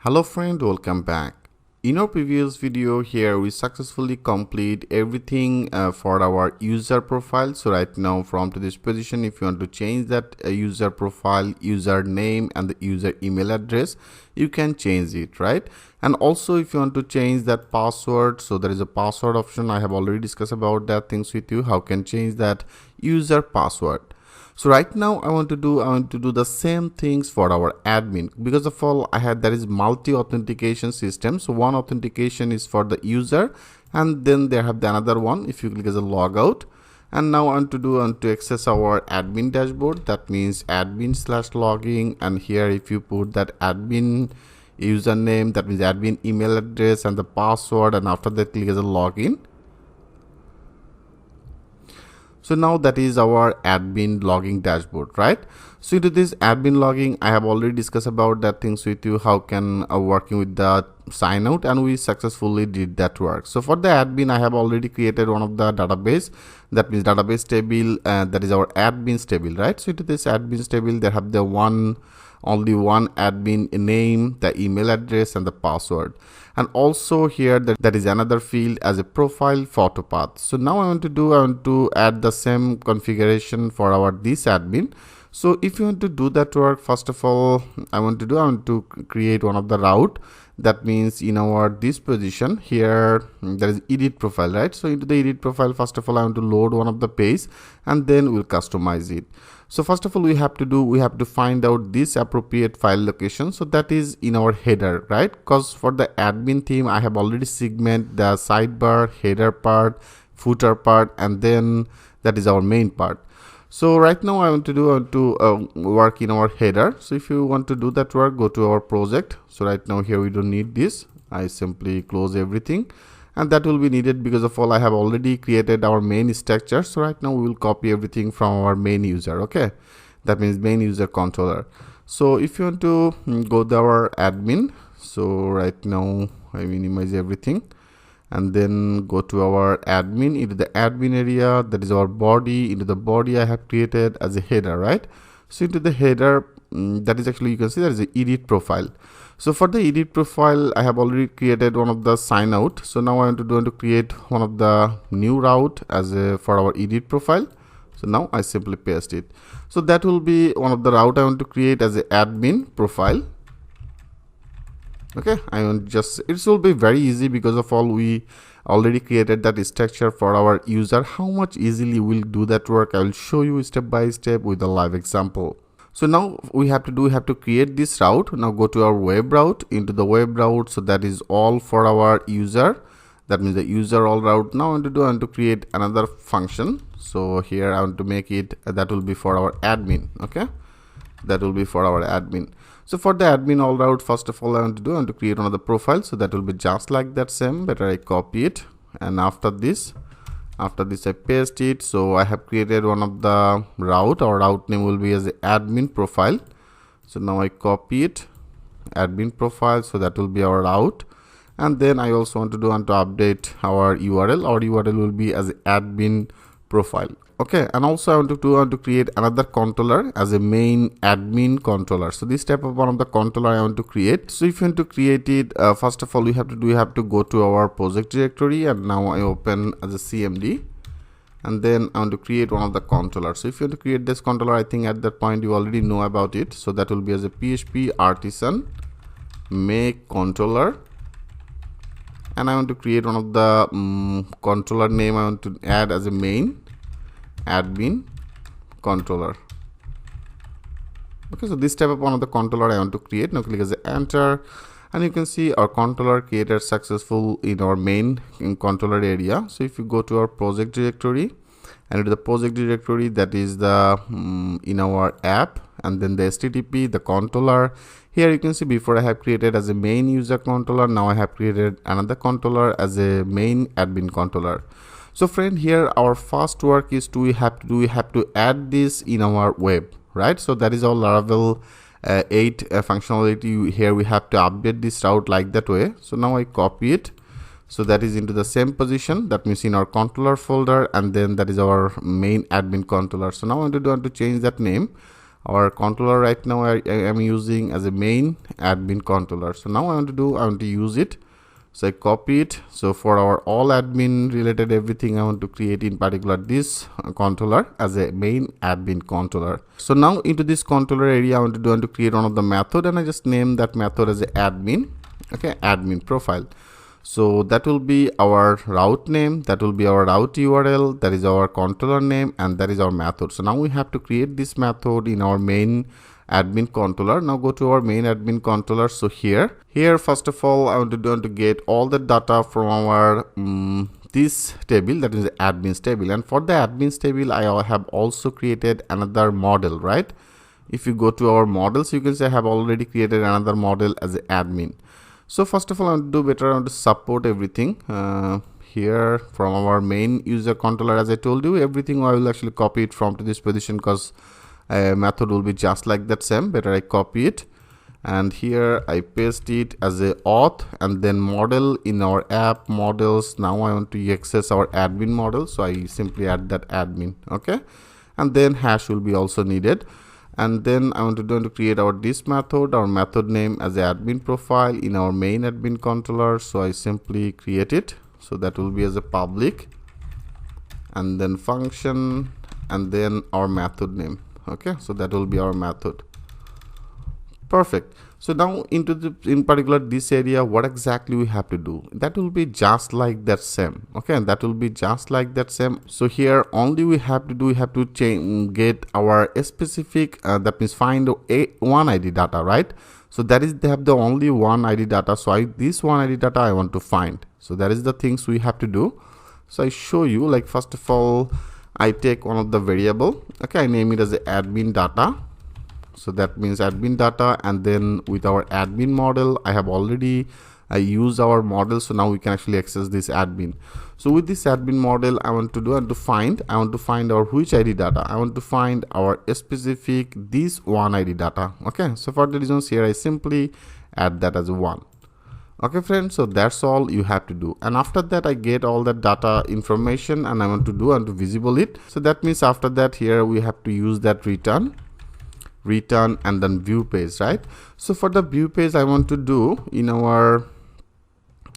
Hello friend, welcome back. In our previous video here we successfully complete everything for our user profile. So right now from to this position, if you want to change that user profile, username and the user email address, you can change it, right? And also if you want to change that password, so there is a password option. I have already discussed about that things with you, how can change that user password. So right now I want to do the same things for our admin. Because of all there is multi authentication system. So one authentication is for the user and then they have the another one if you click as a logout. And now I want to access our admin dashboard. That means admin/login, and here if you put that admin username, that means admin email address and the password, and after that click as a login. So now that is our admin logging dashboard, right? So into this admin logging, I have already discussed about that things with you, how can working with the sign out, and we successfully did that work. So for the admin, I have already created one of the database, that means database table, that is our admins table, right? So into this admins table, they have the only one admin name, the email address and the password. And also here that is another field as a profile photo path. So now I want to add the same configuration for our this admin. So if you want to do that work, first of all I want to create one of the route. That means in our this position here there is edit profile, right? So into the edit profile, first of all I want to load one of the page and then we'll customize it. So first of all we have to find out this appropriate file location. So that is in our header, right? Because for the admin theme I have already segment the sidebar, header part, footer part, and then that is our main part. So right now I want to work in our header. So if you want to do that work, go to our project. So right now here we don't need this. I simply close everything, and that will be needed because of all I have already created our main structure. So right now we will copy everything from our main user. Okay, that means main user controller. So if you want to go to our admin, so right now I minimize everything and then go to our admin. Into the admin area, that is our body. Into the body I have created as a header, right? So into the header, that is actually, you can see there is a edit profile. So for the edit profile I have already created one of the sign out. So now I want to create one of the new route as a for our edit profile. So now I simply paste it. So that will be one of the route I want to create as a admin profile. Okay, it will be very easy because of all we already created that structure for our user. How much easily we'll do that work, I will show you step by step with a live example. So now we have to create this route. Now go to our web route. Into the web route, so that is all for our user, that means the user all route. Now I want to create another function. So here I want to make it that will be for our admin. Okay, that will be for our admin. So for the admin all route, first of all I want to create another profile. So that will be just like that same. Better I copy it, and after this I paste it. So I have created one of the route. Our route name will be as a admin profile. So now I copy it, admin profile. So that will be our route. And then I also want to update our URL. Our URL will be as admin profile. Okay, and also I want to create another controller as a main admin controller. So this type of one of the controller I want to create. So if you want to create it, first of all we have to go to our project directory, and now I open as a CMD, and then I want to create one of the controllers. So if you want to create this controller, I think at that point you already know about it. So that will be as a PHP artisan make controller, and I want to create one of the controller name I want to add as a main admin controller. Okay, so this type of one of the controller I want to create. Now click as a enter, and you can see our controller created successful in our main controller area. So if you go to our project directory, and into the project directory, that is the in our app, and then the HTTP, the controller. Here you can see before I have created as a main user controller, now I have created another controller as a main admin controller. So friend, here our first work is we have to add this in our web, right? So that is our Laravel 8 functionality. Here we have to update this route like that way. So now I copy it. So that is into the same position, that means in our controller folder, and then that is our main admin controller. So now I want to change that name. our controller right now I am using as a main admin controller. So now I want to use it. So I copy it. So for our all admin related everything, I want to create in particular this controller as a main admin controller. So now into this controller area, I want to create one of the method, and I just name that method as a admin. Okay, admin profile. So that will be our route name, that will be our route URL, that is our controller name, and that is our method. So now we have to create this method in our main admin controller. Now go to our main admin controller. So here first of all I want to get all the data from our this table, that is the admins table. And for the admins table I have also created another model, right? If you go to our models, you can say I have already created another model as an admin. So first of all I want to do better, I want to support everything here from our main user controller. As I told you, everything I will actually copy it from to this position, because method will be just like that same. Better I copy it, and here I paste it as a auth, and then model in our app models. Now I want to access our admin model, so I simply add that admin. Okay, and then hash will be also needed. And then I want to create our this method, our method name as a admin profile in our main admin controller. So I simply create it. So that will be as a public, and then function, and then our method name. Okay, so that will be our method. Perfect. So now in particular this area, what exactly we have to do, that will be just like that same. Okay, and that will be just like that same. So here only we have to do, we have to get our specific that means find a one ID data, right? So that is, they have the only one ID data. So this one ID data I want to find. So that is the things we have to do. So I show you, like first of all I take one of the variable. Okay, I name it as a admin data. So that means admin data, and then with our admin model I have already use our model. So now we can actually access this admin. So with this admin model I want to find our which ID data. I want to find our specific this one ID data. Okay, so for the reasons here I simply add that as a 1. Okay friends, so that's all you have to do. And after that I get all the data information, and I want to visible it. So that means after that here we have to use that return, and then view page, right? So for the view page I want to do in our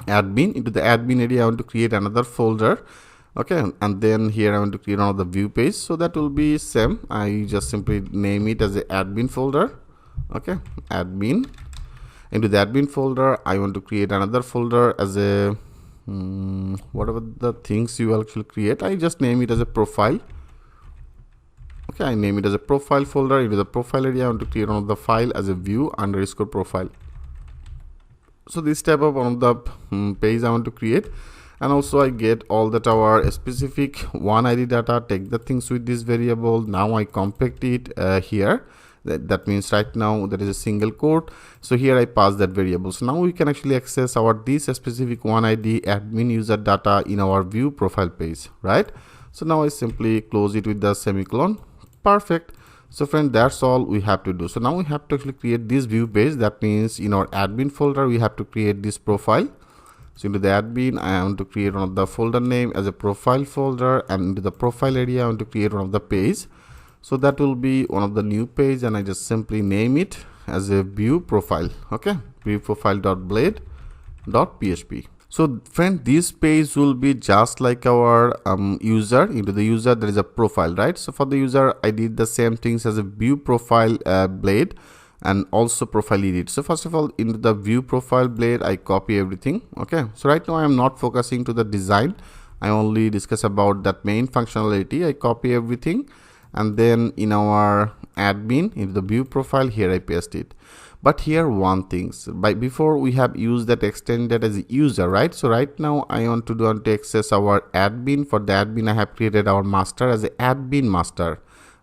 admin, into the admin area I want to create another folder. Okay, and then here I want to create another view page. So that will be same, I just simply name it as a admin folder. Okay, admin. Into the admin folder I want to create another folder as a whatever the things you actually create, I just name it as a profile. Okay, I name it as a profile folder. Into the profile area I want to create one of the file as a view underscore profile. So this type of one of the page I want to create. And also I get all that our specific one ID data, take the things with this variable. Now I compact it here. That means right now there is a single quote. So here I pass that variable. So now we can actually access our this specific one ID admin user data in our view profile page, right? So now I simply close it with the semicolon. Perfect. So friend, that's all we have to do. So now we have to actually create this view page. That means in our admin folder we have to create this profile. So into the admin I want to create one of the folder name as a profile folder, and into the profile area I want to create one of the page. So that will be one of the new page, and I just simply name it as a view profile. Okay, view profile.blade.php. So friend, this page will be just like our user. Into the user there is a profile, right? So for the user I did the same things as a view profile blade, and also profile edit. So first of all into the view profile blade I copy everything. Okay, so right now I am not focusing to the design, I only discuss about that main functionality. I copy everything, and then in our admin into the view profile here I paste it. But here one thing, before we have used that extended as a user, right? So right now I want to access our admin. For the admin I have created our master as a admin master,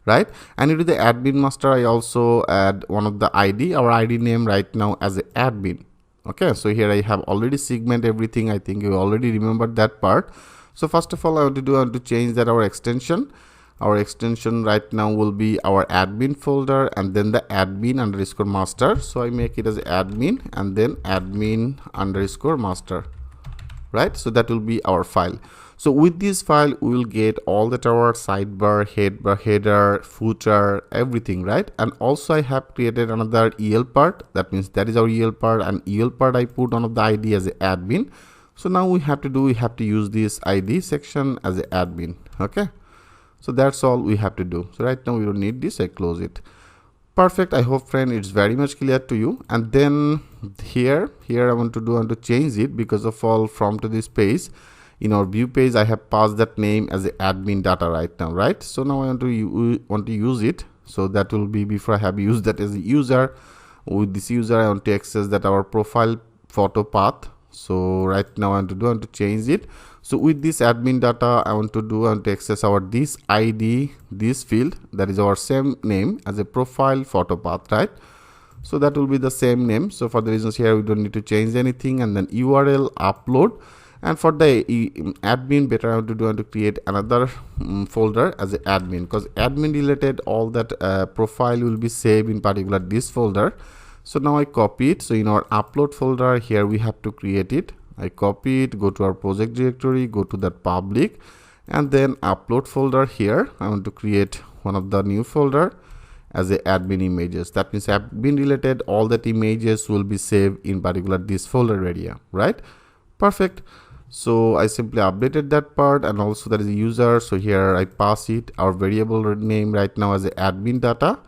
right? And into the admin master I also add one of the ID, our ID name right now as a admin. Okay, so here I have already segment everything. I think you already remembered that part. So first of all I want to change that our extension. Our extension right now will be our admin folder, and then the admin underscore master. So I make it as admin and then admin underscore master, right? So that will be our file. So with this file, we will get all that our sidebar, header, footer, everything, right? And also I have created another EL part. That means that is our EL part, and EL part I put one of the ID as a admin. So now we have to use this ID section as a admin. Okay. So that's all we have to do. So right now we don't need this. I close it. Perfect. I hope, friend, it's very much clear to you. And then here I want to change it, because of all from to this page. In our view page, I have passed that name as a admin data right now, right? So now I want to use it. So that will be before I have used that as a user. With this user, I want to access that our profile photo path. So right now I want to change it. So with this admin data, I want to access our this ID, this field, that is our same name as a profile photo path, right? So that will be the same name. So for the reasons here, we don't need to change anything. And then URL upload. And for the admin, better I want to create another folder as a admin, because admin related all that profile will be saved in particular this folder. So now I copy it. So in our upload folder here, we have to create it. I copy it, go to our project directory, go to that public, and then upload folder here. I want to create one of the new folder as a admin images. That means admin related all that images will be saved in particular this folder area, right? Perfect. So I simply updated that part, and also that is a user. So here I pass it our variable name right now as a admin data,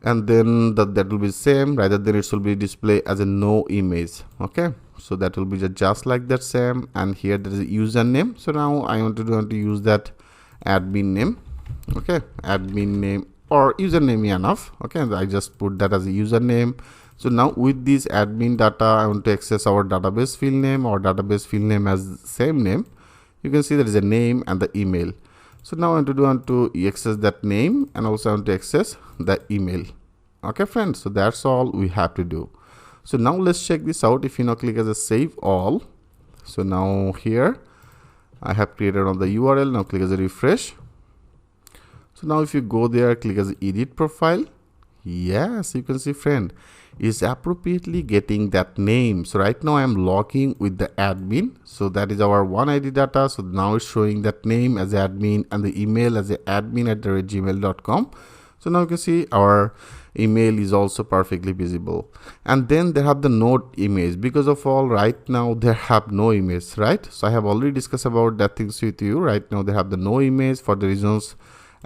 and then that will be the same. Rather than it will be display as a no image. Okay, so that will be just like that same. And here there is a username. So now I want to use that admin name. Okay, admin name or username enough. Okay, I just put that as a username. So now with this admin data, I want to access our database field name, or database field name as same name. You can see there is a name and the email. So now I want to access that name, and also I want to access the email. Okay, friends. So that's all we have to do. So now let's check this out. If you now click as a save all. So now here I have created on the URL. Now click as a refresh. So now if you go there, click as edit profile. Yes, you can see, friend, is appropriately getting that name. So right now I am logging with the admin. So that is our one ID data. So now it's showing that name as admin and the email as admin@gmail.com. So now you can see our email is also perfectly visible. And then they have the node image. Because of all right now they have no image, right? So I have already discussed about that things with you. Right now they have the no image for the reasons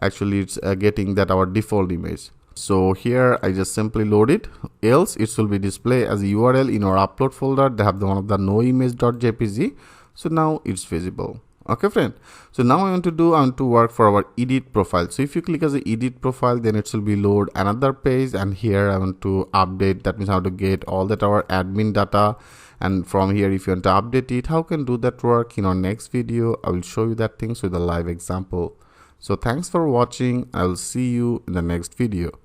actually it's getting that our default image. So here I just simply load it, else it will be displayed as a URL in our upload folder. They have the one of the no image.jpg. So now it's visible. Okay, friend. So now I want to work for our edit profile. So if you click as a edit profile, then it will be load another page, and here I want to update. That means how to get all that our admin data. And from here, if you want to update it, how can do that work in our next video? I will show you that things with a live example. So thanks for watching. I will see you in the next video.